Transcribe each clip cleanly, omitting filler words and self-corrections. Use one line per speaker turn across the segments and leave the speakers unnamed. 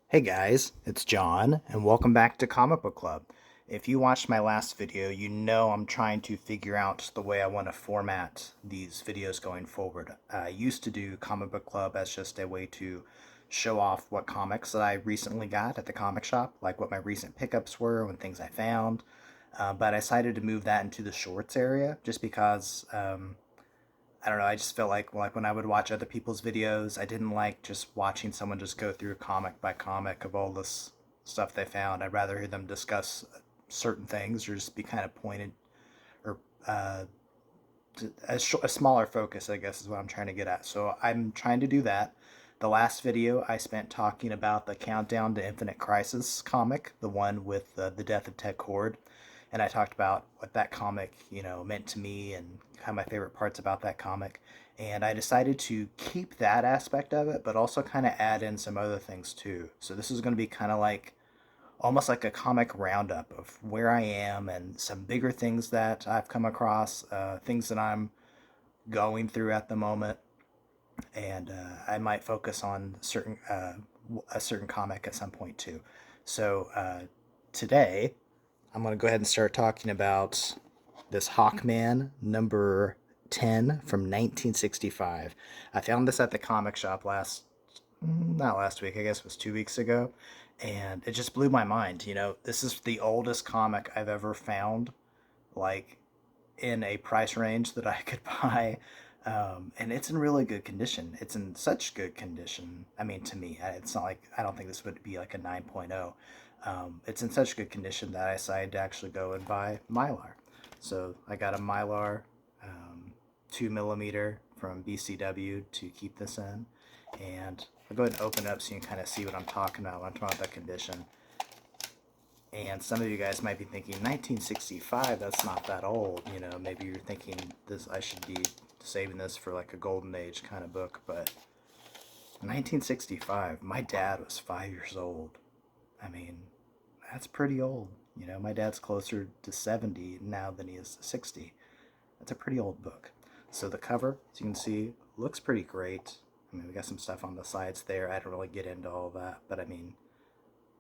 Hey guys, it's John, and welcome back to Comic Book Club. If you watched my last video, you know I'm trying to figure out the way I want to format these videos going forward. I used to do Comic Book Club as just a way to show off what comics that I recently got at the comic shop, like what my recent pickups were and things I found. But I decided to move that into the shorts area just because I don't know. I just felt like when I would watch other people's videos, I didn't like just watching someone just go through comic by comic of all this stuff they found. I'd rather hear them discuss certain things or just be kind of pointed or a smaller focus, I guess, is what I'm trying to get at. So I'm trying to do that. The last video I spent talking about the Countdown to Infinite Crisis comic, the one with the death of Ted Kord, and I talked about what that comic, meant to me and kind of my favorite parts about that comic. And I decided to keep that aspect of it, but also kind of add in some other things too. So this is going to be kind of like almost like a comic roundup of where I am and some bigger things that I've come across, things that I'm going through at the moment, and I might focus on a certain comic at some point too. So today I'm going to go ahead and start talking about this Hawkman number 10 from 1965. I found this at the comic shop not last week, I guess it was 2 weeks ago, and it just blew my mind. This is the oldest comic I've ever found, like in a price range that I could buy. And it's in really good condition. It's in such good condition. I mean, to me, it's not like I don't think this would be like a 9.0. It's in such good condition that I decided to actually go and buy Mylar. So I got a Mylar 2 millimeter from BCW to keep this in. And I'll go ahead and open it up so you can kind of see what I'm talking about when I'm talking about the condition. And some of you guys might be thinking 1965, that's not that old. Maybe you're thinking this I should be saving this for like a golden age kind of book, but 1965, my dad was 5 years old. I mean, that's pretty old. My dad's closer to 70 now than he is to 60. That's a pretty old book. So the cover, as you can see, looks pretty great. I mean, we got some stuff on the sides there. I don't really get into all that, but I mean,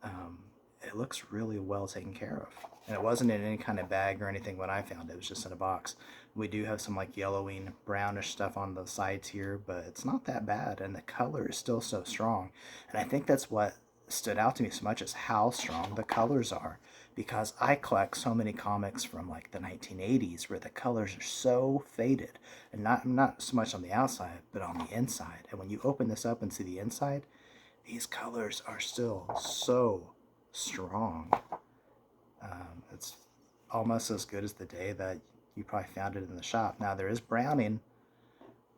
um, it looks really well taken care of. And it wasn't in any kind of bag or anything when I found it. It was just in a box. We do have some like yellowing, brownish stuff on the sides here, but it's not that bad. And the color is still so strong. And I think that's what stood out to me so much is how strong the colors are. Because I collect so many comics from like the 1980s where the colors are so faded. And not so much on the outside, but on the inside. And when you open this up and see the inside, these colors are still so strong. It's almost as good as the day that you probably found it in the shop. Now there is browning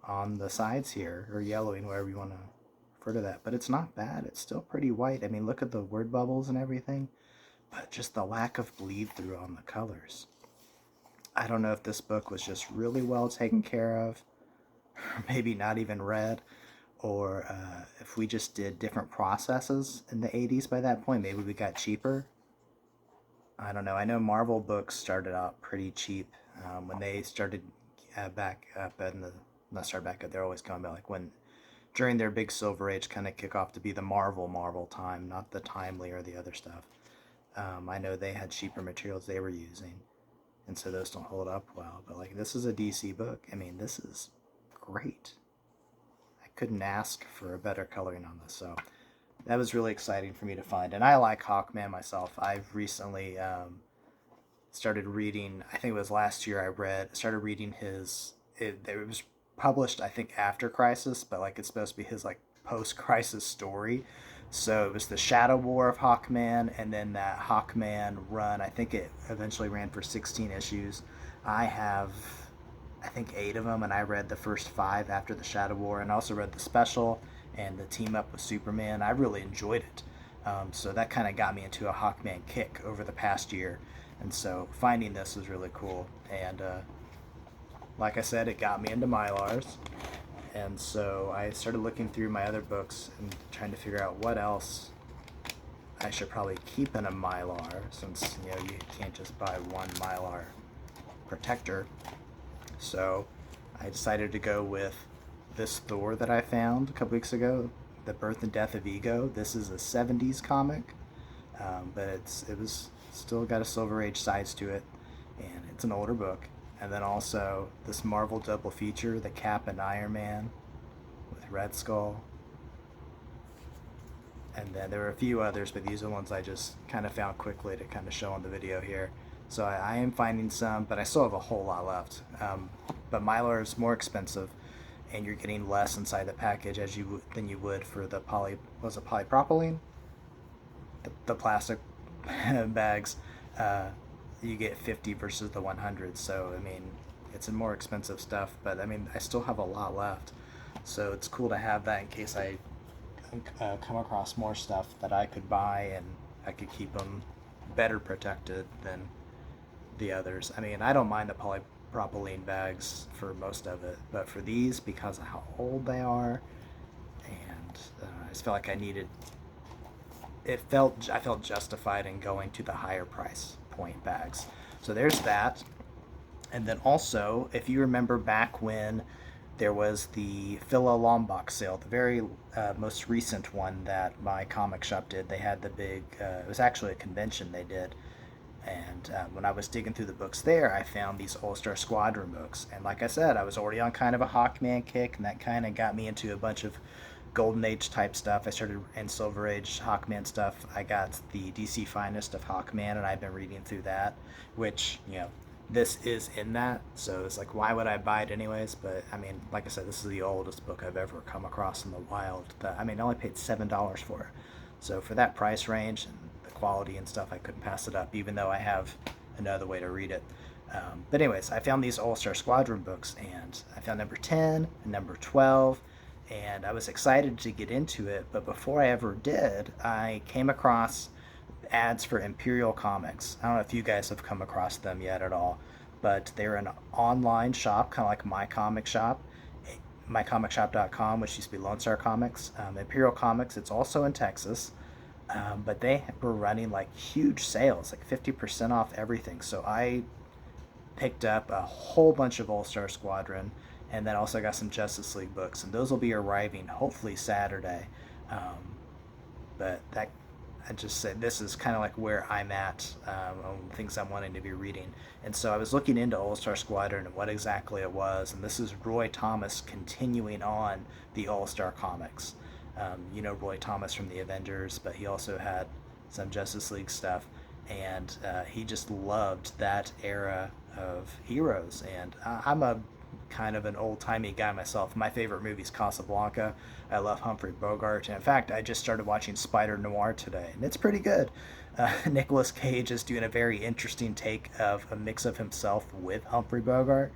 on the sides here, or yellowing, wherever you want to refer to that, but it's not bad. It's still pretty white. I mean, look at the word bubbles and everything, but just the lack of bleed through on the colors. I don't know if this book was just really well taken care of, or maybe not even read, or if we just did different processes in the 80s by that point. Maybe we got cheaper. I don't know. I know Marvel books started out pretty cheap when they started back up in the not start back up. They're always coming back like when during their big Silver Age kind of kick off to be the Marvel time, not the Timely or the other stuff. I know they had cheaper materials they were using, and so those don't hold up well. But like this is a DC book. I mean, this is great. I couldn't ask for a better coloring on this. So that was really exciting for me to find. And I like Hawkman myself. I've recently started reading, I think it was last year started reading it was published, I think, after Crisis, but like it's supposed to be his like post-Crisis story. So it was the Shadow War of Hawkman, and then that Hawkman run. I think it eventually ran for 16 issues. I have, I think, 8 of them, and I read the first 5 after the Shadow War, and also read the special and the team up with Superman. I really enjoyed it. So that kind of got me into a Hawkman kick over the past year, and so finding this was really cool. And like I said, it got me into Mylars, and so I started looking through my other books and trying to figure out what else I should probably keep in a Mylar, since you can't just buy one Mylar protector. So I decided to go with this Thor that I found a couple weeks ago, The Birth and Death of Ego. This is a 70s comic, but it was still got a Silver Age sides to it, and it's an older book. And then also this Marvel double feature, the Cap and Iron Man with Red Skull. And then there were a few others, but these are the ones I just kind of found quickly to kind of show on the video here. So I am finding some, but I still have a whole lot left. But Mylar is more expensive, and you're getting less inside the package than you would for the polypropylene, the plastic bags. You get 50 versus the 100. So I mean, it's a more expensive stuff, but I mean, I still have a lot left. So it's cool to have that in case I come across more stuff that I could buy, and I could keep them better protected than the others. I mean, I don't mind the polypropylene bags for most of it, but for these, because of how old they are, and I just felt like I felt justified in going to the higher price point bags. So there's that. And then also, if you remember back when there was the Phila Lombok sale, the very most recent one that my comic shop did. They had the big, it was actually a convention they did. And when I was digging through the books there, I found these All-Star Squadron books. And like I said, I was already on kind of a Hawkman kick, and that kind of got me into a bunch of Golden Age type stuff. I started in Silver Age Hawkman stuff. I got the DC Finest of Hawkman, and I've been reading through that, which, this is in that, so it's like, why would I buy it anyways? But I mean, like I said, this is the oldest book I've ever come across in the wild. I only paid $7 for it, so for that price range and the quality and stuff, I couldn't pass it up, even though I have another way to read it. But anyways, I found these All-Star Squadron books, and I found number 10 and number 12, and I was excited to get into it, but before I ever did, I came across ads for Imperial Comics. I don't know if you guys have come across them yet at all, but they're an online shop, kind of like My Comic Shop, mycomicshop.com, which used to be Lone Star Comics. Imperial Comics, it's also in Texas, but they were running like huge sales, like 50% off everything. So I picked up a whole bunch of All-Star Squadron, and then also got some Justice League books, and those will be arriving hopefully Saturday. But that I just said this is kind of like where I'm at on things I'm wanting to be reading. And so I was looking into All-Star Squadron and what exactly it was, and this is Roy Thomas continuing on the All-Star comics. Roy Thomas from the Avengers, but he also had some Justice League stuff, and he just loved that era of heroes. And I'm a kind of an old-timey guy myself. My favorite movie is Casablanca. I love Humphrey Bogart. And in fact, I just started watching Spider-Noir today, and it's pretty good. Nicolas Cage is doing a very interesting take of a mix of himself with Humphrey Bogart.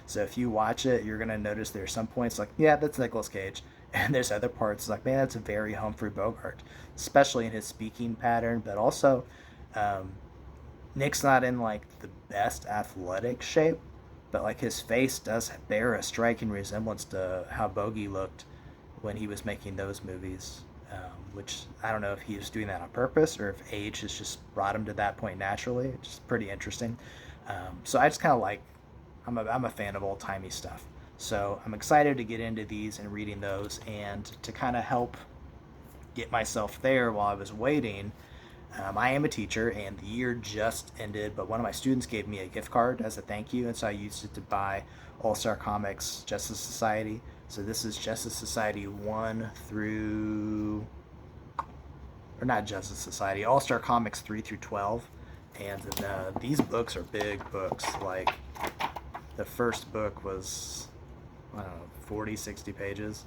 So if you watch it, you're going to notice there's some points like, yeah, that's Nicolas Cage. And there's other parts like, man, that's a very Humphrey Bogart, especially in his speaking pattern. But also, Nick's not in like the best athletic shape, but like his face does bear a striking resemblance to how Bogey looked when he was making those movies, which I don't know if he was doing that on purpose or if age has just brought him to that point naturally. It's just pretty interesting. So I just kind of like, I'm a fan of old-timey stuff. So I'm excited to get into these and reading those, and to kind of help get myself there while I was waiting. I am a teacher, and the year just ended, but one of my students gave me a gift card as a thank you, and so I used it to buy All-Star Comics Justice Society. So this is Justice Society 1 through... or not Justice Society, All-Star Comics 3 through 12. And these books are big books. Like, the first book was, I don't know, 40, 60 pages.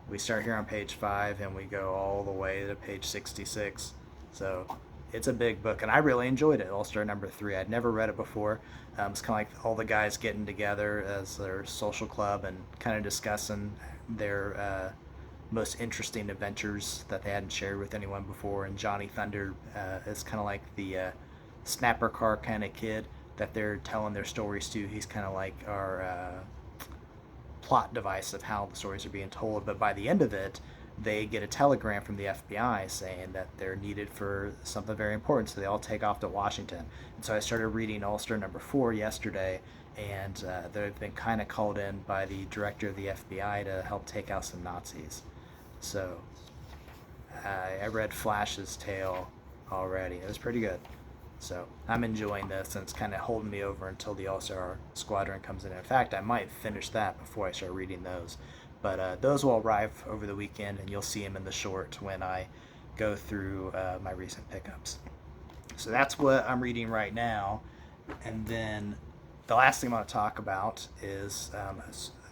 We start here on page 5 and we go all the way to page 66. So it's a big book, and I really enjoyed it. All-Star number 3. I'd never read it before. It's kind of like all the guys getting together as their social club and kind of discussing their most interesting adventures that they hadn't shared with anyone before. And Johnny Thunder is kind of like the snapper car kind of kid that they're telling their stories to. He's kind of like our plot device of how the stories are being told. But by the end of it, they get a telegram from the FBI saying that they're needed for something very important, so they all take off to Washington. And so I started reading All-Star number 4 yesterday, and they've been kind of called in by the director of the FBI to help take out some Nazis. So I read Flash's tale already. It was pretty good. So I'm enjoying this, and it's kind of holding me over until the All-Star Squadron comes in. In fact, I might finish that before I start reading those. But those will arrive over the weekend, and you'll see them in the short when I go through my recent pickups. So that's what I'm reading right now. And then the last thing I want to talk about is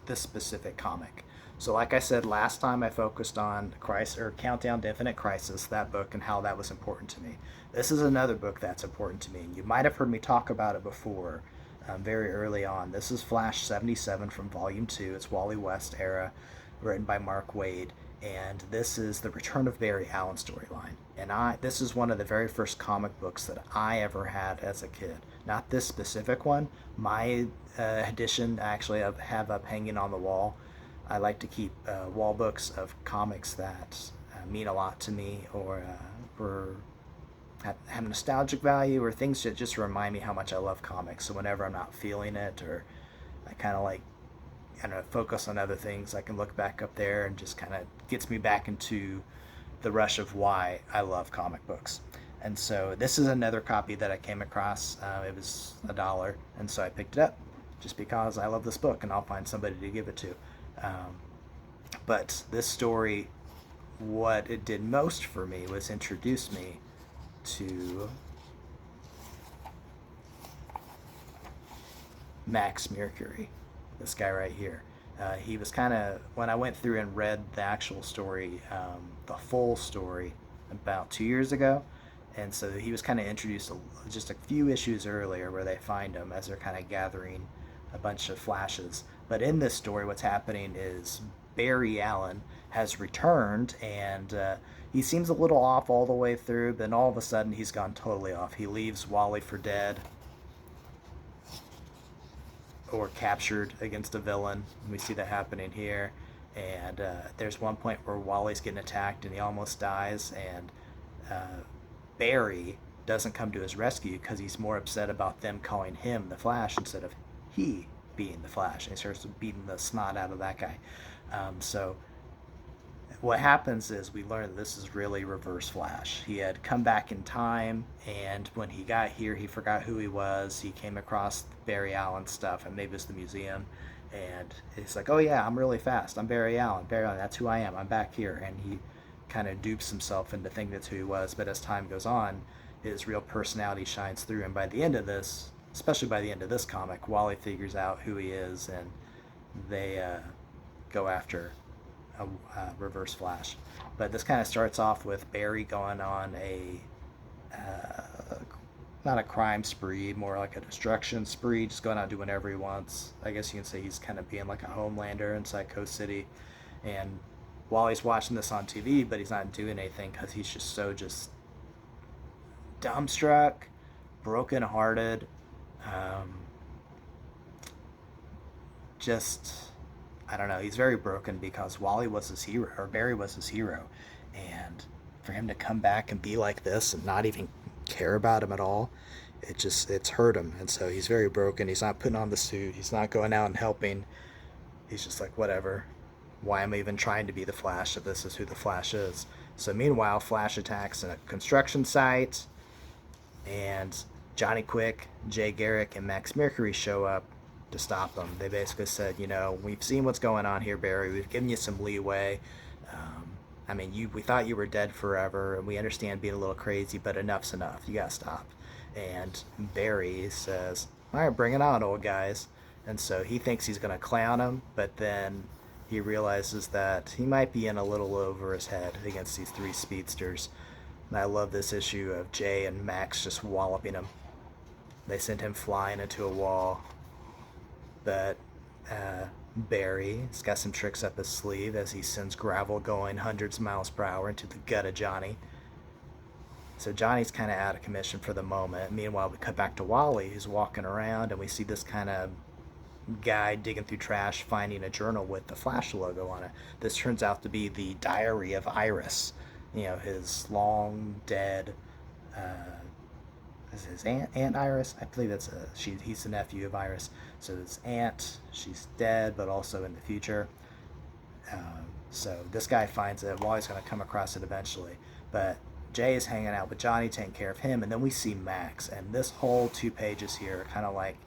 this specific comic. So, like I said last time, I focused on Crisis or Countdown to Infinite Crisis, that book, and how that was important to me. This is another book that's important to me. You might have heard me talk about it before, very early on. This is Flash 77 from Volume 2. It's Wally West era, written by Mark Waid, and this is the Return of Barry Allen storyline. And this is one of the very first comic books that I ever had as a kid. Not this specific one. My edition actually I have up hanging on the wall. I like to keep wall books of comics that mean a lot to me, or have nostalgic value, or things that just remind me how much I love comics. So whenever I'm not feeling it, or I kind of like, I don't know, focus on other things, I can look back up there and just kind of gets me back into the rush of why I love comic books. And so this is another copy that I came across. It was $1, and so I picked it up just because I love this book and I'll find somebody to give it to. Um, but this story, what it did most for me was introduce me to Max Mercury, this guy right here. He was kind of, when I went through and read the actual story, the full story, about 2 years ago. And so he was kind of introduced just a few issues earlier where they find him as they're kind of gathering a bunch of flashes. But in this story, what's happening is Barry Allen has returned, and he seems a little off all the way through, but then all of a sudden he's gone totally off. He leaves Wally for dead, or captured against a villain. We see that happening here. And there's one point where Wally's getting attacked and he almost dies, and uh, Barry doesn't come to his rescue because he's more upset about them calling him the Flash instead of he being the Flash. And he starts beating the snot out of that guy. So what happens is we learn that this is really Reverse Flash. He had come back in time, and when he got here, he forgot who he was. He came across Barry Allen stuff, and maybe it's the museum, and he's like, "Oh yeah, I'm really fast. I'm Barry Allen. Barry Allen. That's who I am. I'm back here." And he kind of dupes himself into thinking that's who he was. But as time goes on, his real personality shines through, and by the end of this, especially by the end of this comic, Wally figures out who he is, and they go after Reverse Flash. But this kind of starts off with Barry going on a not a crime spree, more like a destruction spree, just going out doing whatever he wants. I guess you can say he's kind of being like a Homelander inside Coast City. And while he's watching this on TV, but he's not doing anything because he's just so just dumbstruck, brokenhearted, um, just I don't know. He's very broken because Wally was his hero, or Barry was his hero, and for him to come back and be like this and not even care about him at all, it's hurt him, and so he's very broken. He's not putting on the suit. He's not going out and helping. He's just like, whatever. Why am I even trying to be the Flash if this is who the Flash is? So meanwhile, Flash attacks in a construction site, and Johnny Quick, Jay Garrick, and Max Mercury show up to stop them. They basically said, we've seen what's going on here, Barry. We've given you some leeway. I mean, we thought you were dead forever, and we understand being a little crazy, but enough's enough. You gotta stop. And Barry says, "All right, bring it on, old guys." And so he thinks he's gonna clown him, but then he realizes that he might be in a little over his head against these three speedsters. And I love this issue of Jay and Max just walloping him. They send him flying into a wall, but Barry's got some tricks up his sleeve as he sends gravel going hundreds of miles per hour into the gut of Johnny. So Johnny's kind of out of commission for the moment. Meanwhile, we cut back to Wally, who's walking around, and we see this kind of guy digging through trash, finding a journal with the Flash logo on it. This turns out to be the diary of Iris, his long dead uh, is his aunt Iris. I believe he's the nephew of Iris. So his aunt, she's dead, but also in the future. So this guy finds it. Wally's going to come across it eventually. But Jay is hanging out with Johnny, taking care of him. And then we see Max. And this whole 2 pages here are kind of like,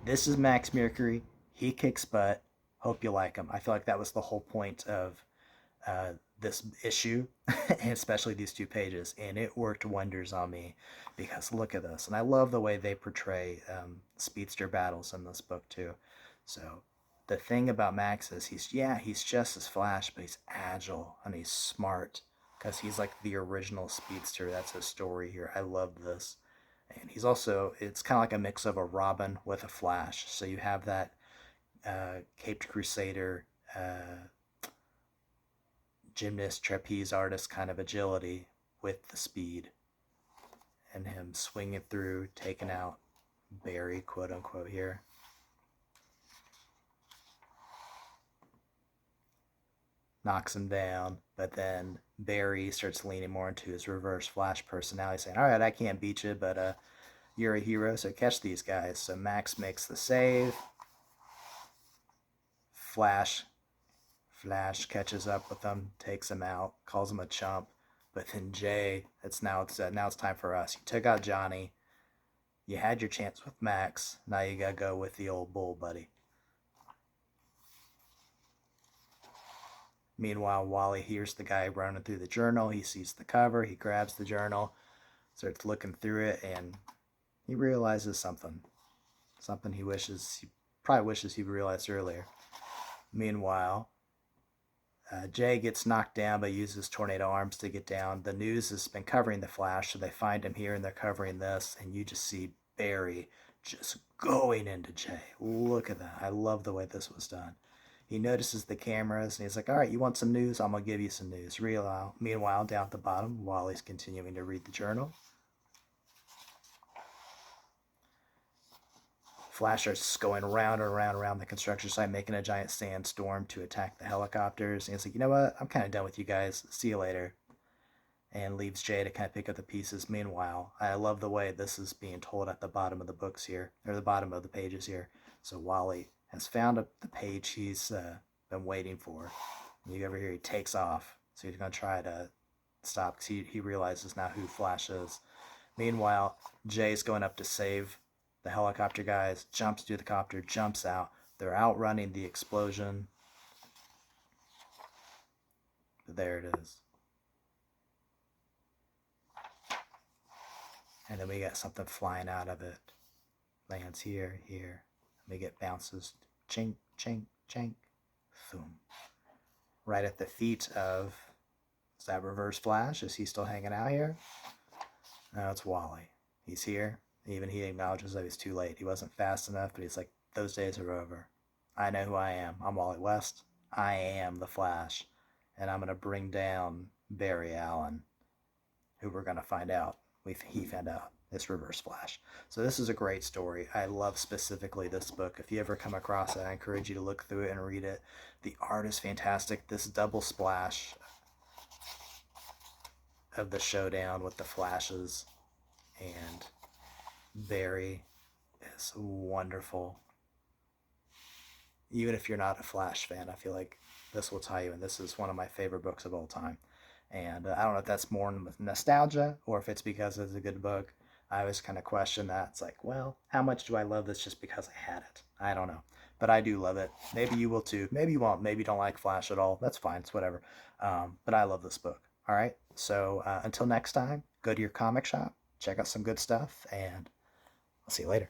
this is Max Mercury. He kicks butt. Hope you like him. I feel like that was the whole point of this issue, and especially these 2 pages, and it worked wonders on me because look at this, and I love the way they portray speedster battles in this book too. So the thing about Max is he's just as Flash, but he's agile and he's smart because he's like the original speedster. That's his story here. I love this. And he's also, it's kind of like a mix of a Robin with a Flash. So you have that caped crusader, gymnast, trapeze artist kind of agility with the speed, and him swinging through, taking out Barry, quote unquote, here. Knocks him down, but then Barry starts leaning more into his reverse Flash personality, saying, all right, I can't beat you, but you're a hero, so catch these guys. So Max makes the save. Flash catches up with him, takes him out, calls him a chump. But then Jay, it's time for us. You took out Johnny. You had your chance with Max. Now you gotta go with the old bull, buddy. Meanwhile, Wally hears the guy running through the journal. He sees the cover. He grabs the journal, starts looking through it, and he realizes something. Something he probably wishes he realized earlier. Meanwhile, Jay gets knocked down but uses tornado arms to get down. The news has been covering the Flash, so they find him here and they're covering this, and you just see Barry just going into Jay. Look at that. I love the way this was done. He notices the cameras and he's like, all right, you want some news? I'm going to give you some news. Meanwhile, down at the bottom, Wally's continuing to read the journal. Flash starts going around and around the construction site, making a giant sandstorm to attack the helicopters. And he's like, you know what? I'm kind of done with you guys. See you later. And leaves Jay to kind of pick up the pieces. Meanwhile, I love the way this is being told at the bottom of the books here, or the bottom of the pages here. So Wally has found the page he's been waiting for. And you over here, he takes off. So he's going to try to stop because he realizes now who Flash is. Meanwhile, Jay's going up to save the helicopter guys, jumps to the copter, jumps out. They're outrunning the explosion. But there it is. And then we got something flying out of it. Lands here. We get bounces. Chink, chink, chink. Boom. Right at the feet of... Is that Reverse Flash? Is he still hanging out here? No, it's Wally. He's here. Even he acknowledges that he's too late. He wasn't fast enough, but he's like, those days are over. I know who I am. I'm Wally West. I am the Flash. And I'm going to bring down Barry Allen, who we're going to find out. He found out. It's Reverse Flash. So this is a great story. I love specifically this book. If you ever come across it, I encourage you to look through it and read it. The art is fantastic. This double splash of the showdown with the Flashes and Barry is wonderful. Even if you're not a Flash fan, I feel like this will tie you in. This is one of my favorite books of all time. And I don't know if that's more nostalgia or if it's because it's a good book. I always kind of question that. It's like, well, how much do I love this just because I had it? I don't know. But I do love it. Maybe you will too. Maybe you won't. Maybe you don't like Flash at all. That's fine. It's whatever. But I love this book. All right. So until next time, go to your comic shop, check out some good stuff, and I'll see you later.